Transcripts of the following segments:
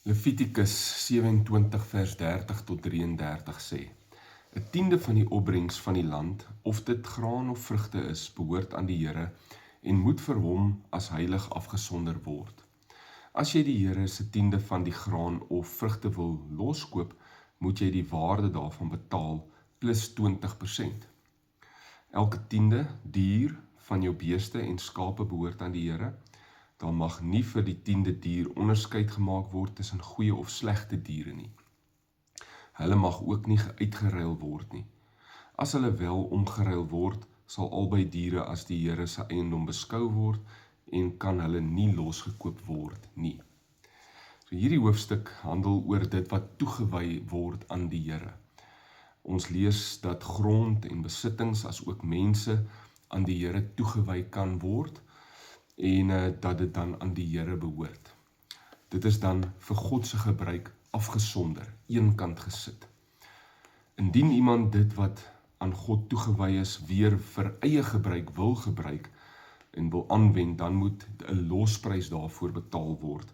Levitikus 27 vers 30 tot 33 sê: 'n tiende van die opbrengs van die land, of dit graan of vrugte is, behoort aan die Here en moet vir hom as heilig afgesonder word. As jy die Here se tiende van die graan of vrugte wil loskoop, moet jy die waarde daarvan betaal plus 20%. Elke tiende dier van jou beeste en skape behoort aan die Here. Daar mag nie vir die tiende dier onderskeid gemaak word tussen goeie of slegte diere nie. Hulle mag ook nie uitgeruil word nie. As hulle wel omgeruil word, sal albei diere as die Here se eiendom beskou word en kan hulle nie losgekoop word nie. So hierdie hoofstuk handel oor dit wat toegewy word aan die Here. Ons lees dat grond en besittings as ook mense aan die Here toegewy kan word en dat dit dan aan die Here behoort. Dit is dan vir God se gebruik afgesonder, eenkant gesit. Indien iemand dit wat aan God toegewy is weer vir eie gebruik wil gebruik en wil aanwend, dan moet 'n losprys daarvoor betaal word.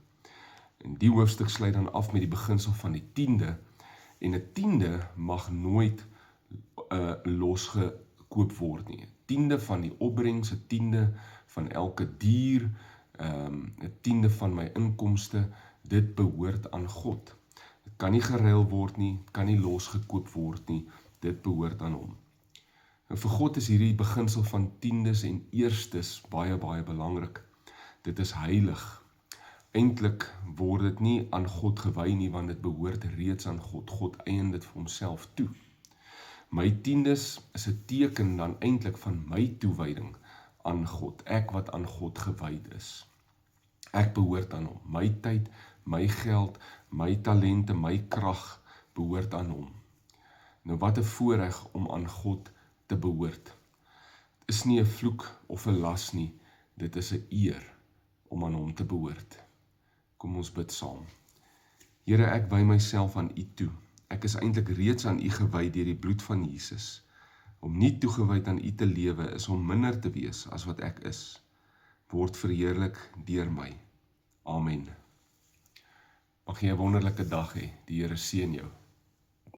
En die hoofstuk sluit dan af met die beginsel van die tiende, en 'n tiende mag nooit losgekoop word nie. 'n Tiende van die opbrengs, 'n tiende van elke dier, 'n tiende van my inkomste, dit behoort aan God. Dit kan nie geruil word nie, kan nie losgekoop word nie, dit behoort aan hom. En vir God is hierdie beginsel van tiendes en eerstes baie belangrik. Dit is heilig. Eintlik word dit nie aan God gewy nie, want dit behoort reeds aan God. God eien dit vir homself toe. My tiendes is 'n teken dan eintlik van my toewyding aan God, ek wat aan God gewyd is. Ek behoort aan hom. My tyd, my geld, my talente, my krag behoort aan hom. Nou wat 'n voorreg om aan God te behoort. Is nie 'n vloek of 'n las nie, dit is 'n eer om aan hom te behoort. Kom ons bid saam. Here, ek wy myself aan U toe. Ek is eintlik reeds aan U gewy deur die bloed van Jesus. Om nie toegewyd aan U te lewe is om minder te wees as wat ek is. Word verheerlik deur my. Amen. Mag jy 'n wonderlike dag hê. Die Here seën jou.